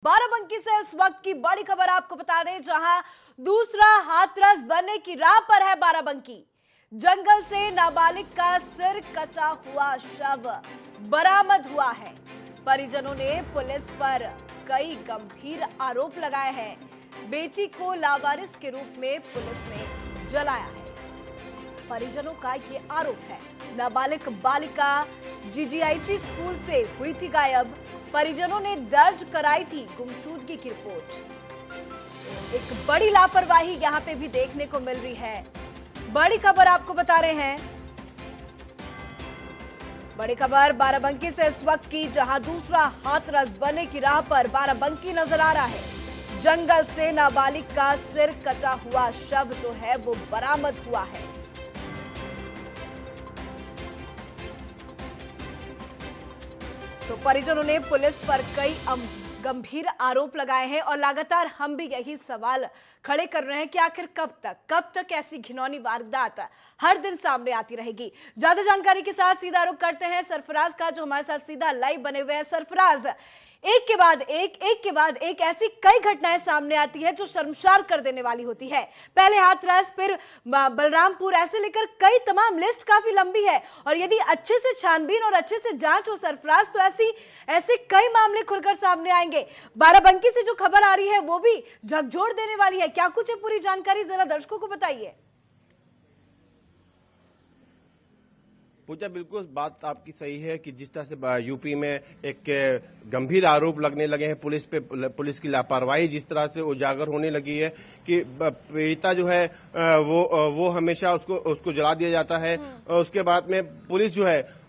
बाराबंकी से इस वक्त की बड़ी खबर आपको बता दें, जहां दूसरा हाथरस बनने की राह पर है बाराबंकी। जंगल से नाबालिग का सिर कटा हुआ शव बरामद हुआ है। परिजनों ने पुलिस पर कई गंभीर आरोप लगाए हैं। बेटी को लावारिस के रूप में पुलिस ने जलाया है। परिजनों का ये आरोप है। नाबालिग बालिका जीजीआईसी स्कूल से हुई थी गायब। परिजनों ने दर्ज कराई थी गुमशुदगी की रिपोर्ट। एक बड़ी लापरवाही यहां पे भी देखने को मिल रही है। बड़ी खबर आपको बता रहे हैं। बड़ी खबर बाराबंकी से इस वक्त की, जहां दूसरा हाथरस बनने की राह पर बाराबंकी नजर आ रहा है। जंगल से नाबालिग का सिर कटा हुआ शव जो है वो बरामद हुआ है। तो परिजनों ने पुलिस पर कई गंभीर आरोप लगाए हैं और लगातार हम भी यही सवाल खड़े कर रहे हैं कि आखिर कब तक ऐसी घिनौनी वारदात हर दिन सामने आती रहेगी। ज्यादा जानकारी के साथ सीधा रुख करते हैं सरफराज का, जो हमारे साथ सीधा लाइव बने हुए हैं। सरफराज, एक के बाद एक ऐसी कई घटनाएं सामने आती है जो शर्मसार कर देने वाली होती है। पहले हाथरस, फिर बलरामपुर, ऐसे लेकर कई तमाम लिस्ट काफी लंबी है। और यदि अच्छे से छानबीन और अच्छे से जांच हो सरफराज, तो ऐसे कई मामले खुलकर सामने आएंगे। बाराबंकी से जो खबर आ रही है वो भी झकझोर देने वाली है। क्या कुछ है, पूरी जानकारी जरा दर्शकों को बताइए। पूजा, बिल्कुल बात आपकी सही है कि जिस तरह से यूपी में एक गंभीर आरोप लगने लगे हैं पुलिस पे, पुलिस की लापरवाही जिस तरह से उजागर होने लगी है कि पीड़िता जो है वो हमेशा उसको जला दिया जाता है। उसके बाद में पुलिस जो है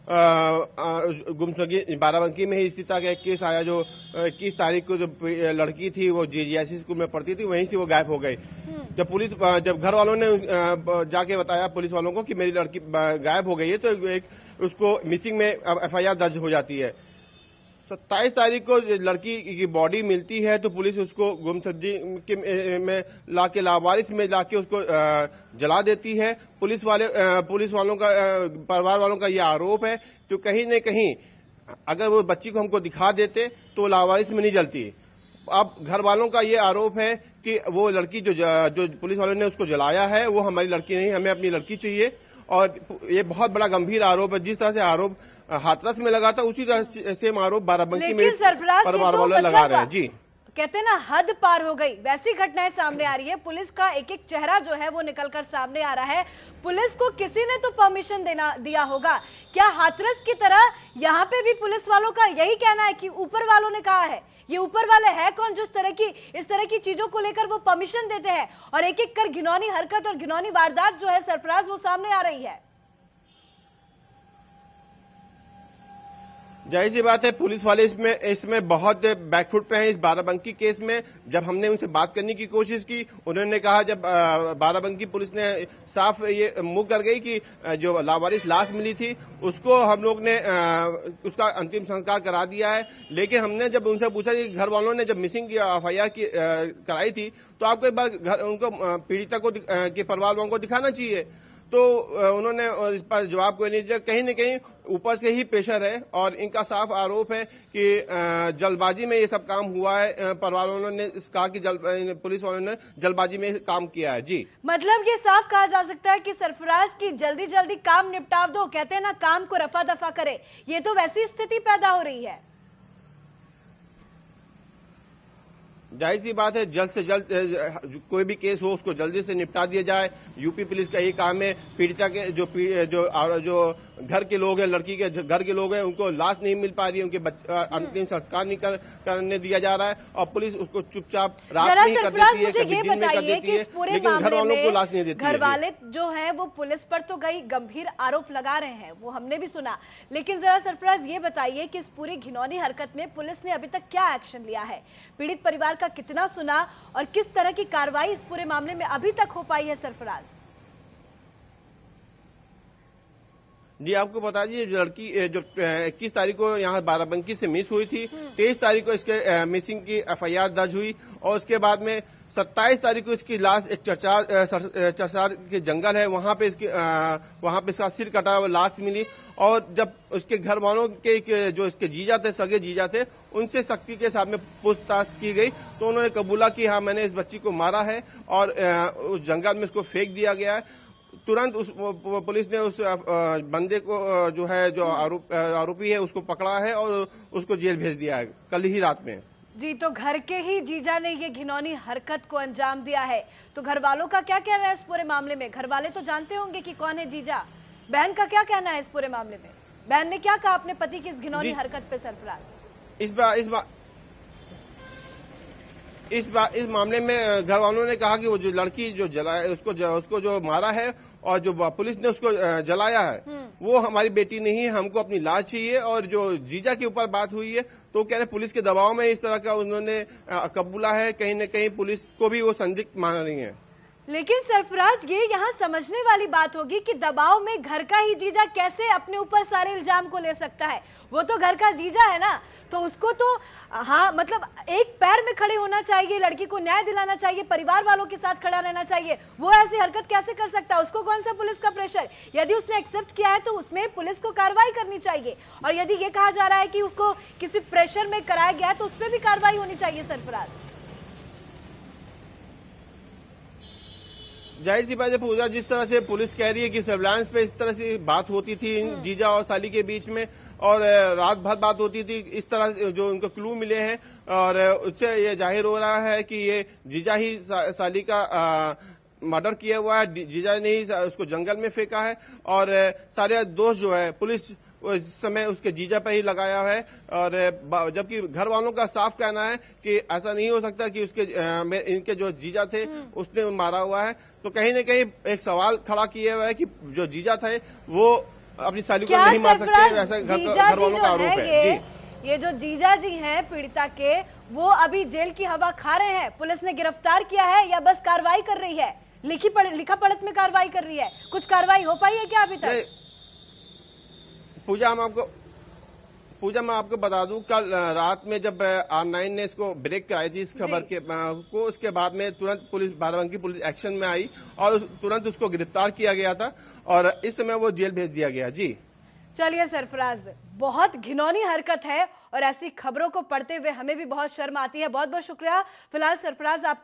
गुमशुदगी बाराबंकी में ही इसी तरह का एक केस आया, जो 21 तारीख को जो लड़की थी वो जीजीआईसी स्कूल में पढ़ती थी, वहीं से वो गायब हो गई। जब घर वालों ने जाके बताया पुलिस वालों को कि मेरी लड़की गायब हो गई है, तो उसको मिसिंग में एफआईआर दर्ज हो जाती है। 27 तारीख को लड़की की बॉडी मिलती है तो पुलिस उसको गुमशुदगी में लाके लावारिस में लाके उसको जला देती है। पुलिस वालों का, परिवार वालों का यह आरोप है कि कहीं न कहीं अगर वो बच्ची को हमको दिखा देते तो लावारिस में नहीं जलती। अब घर वालों का ये आरोप है कि वो लड़की जो पुलिस वालों ने उसको जलाया है वो हमारी लड़की नहीं, हमें अपनी लड़की चाहिए। और ये बहुत बड़ा गंभीर आरोप है। जिस तरह से आरोप हाथरस में लगा था, उसी तरह सेम आरोप बाराबंकी में परिवार वाले लगा रहे हैं। जी, कहते हैं ना, हद पार हो गई, वैसी घटनाएं सामने आ रही है। पुलिस का एक एक चेहरा जो है वो निकलकर सामने आ रहा है। पुलिस को किसी ने तो परमिशन दिया होगा। क्या हाथरस की तरह यहाँ पे भी पुलिस वालों का यही कहना है कि ऊपर वालों ने कहा है? ये ऊपर वाले हैं कौन जो इस तरह की चीजों को लेकर वो परमिशन देते हैं और एक एक कर घिनौनी हरकत और घिनौनी वारदात जो है सरफराज वो सामने आ रही है? जाहिर सी बात है पुलिस वाले इसमें बहुत बैकफुट पे हैं। इस बाराबंकी केस में जब हमने उनसे बात करने की कोशिश की, उन्होंने कहा, जब बाराबंकी पुलिस ने साफ ये मुंह कर गई कि जो लावारिस लाश मिली थी उसको हम लोग ने उसका अंतिम संस्कार करा दिया है। लेकिन हमने जब उनसे पूछा कि घर वालों ने जब मिसिंग की एफआईआर कराई थी तो आपको एक बार उनको पीड़िता को के परिवार वालों को दिखाना चाहिए। तो उन्होंने इस पर जवाब कोई नहीं दिया। कहीं न कहीं ऊपर से ही प्रेशर है और इनका साफ आरोप है कि जल्दबाजी में ये सब काम हुआ है। परिवार वालों ने कहा कि पुलिस वालों ने जल्दबाजी में काम किया है। जी, मतलब ये साफ कहा जा सकता है कि सरफराज की जल्दी काम निपटा दो। कहते हैं ना, काम को रफा दफा करे, ये तो वैसी स्थिति पैदा हो रही है। जाहिर सी बात है जल्द से जल्द कोई भी केस हो उसको जल्दी से निपटा दिया जाए। यूपी पुलिस का ये काम है। पीड़िता के जो घर के लोग हैं, लड़की के घर के लोग हैं, उनको लाश नहीं मिल पा रही है, उनके अंतिम संस्कार नहीं करने दिया जा रहा है और पुलिस उसको चुपचाप रात में ही कर देती है, कभी दिन में कर देती है, लेकिन घर वालों को लाश नहीं देती है। घर वाले जो है वो पुलिस पर तो कई गंभीर आरोप लगा रहे हैं, वो हमने भी सुना। लेकिन जरा सरफराज ये बताइए कि इस पूरी घिनौनी हरकत में पुलिस ने अभी तक क्या एक्शन लिया है? पीड़ित परिवार का कितना सुना और किस तरह की कार्रवाई इस पूरे मामले में अभी तक हो पाई है सरफराज? जी आपको बता दीजिए, जो लड़की जो 21 तारीख को यहाँ बाराबंकी से मिस हुई थी, 23 तारीख को इसके मिसिंग की FIR दर्ज हुई और उसके बाद में 27 तारीख को इसकी लाश एक चरचार के जंगल है, वहां पे इसका सिर कटा हुआ लाश मिली। और जब उसके घर वालों के जो इसके जीजा थे, सगे जीजा थे, उनसे सख्ती के साथ में पूछताछ की गई तो उन्होंने कबूला कि हाँ मैंने इस बच्ची को मारा है और उस जंगल में उसको फेंक दिया गया है। तुरंत पुलिस ने उस बंदे को जो आरोपी है उसको पकड़ा है और उसको जेल भेज दिया है कल ही रात में। जी, तो घर के ही जीजा ने ये घिनौनी हरकत को अंजाम दिया है, तो घर वालों का क्या कहना है इस पूरे मामले में? घर वाले तो जानते होंगे कि कौन है जीजा। बहन का क्या कहना है इस पूरे मामले में? बहन ने क्या कहा अपने पति की इस घिनौनी हरकत पे सरफराज? इस मामले में घर वालों ने कहा कि वो जो लड़की जो जलाया उसको जो मारा है और जो पुलिस ने उसको जलाया है वो हमारी बेटी नहीं है, हमको अपनी लाश चाहिए। और जो जीजा के ऊपर बात हुई है तो कह रहे पुलिस के दबाव में इस तरह का उन्होंने कबूला है, कहीं न कहीं पुलिस को भी वो संदिग्ध मान रही है। लेकिन सरफराज, ये यहाँ समझने वाली बात होगी कि दबाव में घर का ही जीजा कैसे अपने ऊपर सारे इल्जाम को ले सकता है? वो तो घर का जीजा है ना, तो उसको तो हाँ मतलब एक पैर में खड़े होना चाहिए, लड़की को न्याय दिलाना चाहिए, परिवार वालों के साथ खड़ा रहना चाहिए। वो ऐसी हरकत कैसे कर सकता है? उसको कौन सा पुलिस का प्रेशर? यदि उसने एक्सेप्ट किया है तो उसमें पुलिस को कार्रवाई करनी चाहिए, और यदि ये कहा जा रहा है कि उसको किसी प्रेशर में कराया गया है तो उसमें भी कार्रवाई होनी चाहिए। सरफराज, जाहिर सी बात है पूजा, जिस तरह से पुलिस कह रही है कि सर्विलांस पे इस तरह से बात होती थी जीजा और साली के बीच में और रात भर बात होती थी, इस तरह जो उनको क्लू मिले हैं और उससे ये जाहिर हो रहा है कि ये जीजा ही साली का मर्डर किया हुआ है, जीजा ने ही उसको जंगल में फेंका है और सारे दोष जो है पुलिस इस समय उसके जीजा पे ही लगाया है। और जबकि घर वालों का साफ कहना है कि ऐसा नहीं हो सकता कि इनके जो जीजा थे उसने मारा हुआ है। तो कहीं न कहीं एक सवाल खड़ा किया हुआ है कि जो जीजा थे वो अपनी साली को नहीं मार सकते, ऐसा घर वालों का आरोप है। ये जो जीजा जी हैं पीड़िता के, वो अभी जेल की हवा खा रहे हैं। पुलिस ने गिरफ्तार किया है या बस कार्रवाई कर रही है? लिखा पढ़त में कार्रवाई कर रही है? कुछ कार्रवाई हो पाई है क्या अभी तक? पूजा मैं आपको बता दूं, कल रात में जब R9 ने इसको ब्रेक कराई थी इस खबर को, उसके बाद में तुरंत पुलिस बाराबंकी पुलिस एक्शन में आई और तुरंत उसको गिरफ्तार किया गया था और इस समय वो जेल भेज दिया गया। जी चलिए सरफराज, बहुत घिनौनी हरकत है और ऐसी खबरों को पढ़ते हुए हमें भी बहुत शर्म आती है। बहुत बहुत शुक्रिया फिलहाल सरफराज आपका।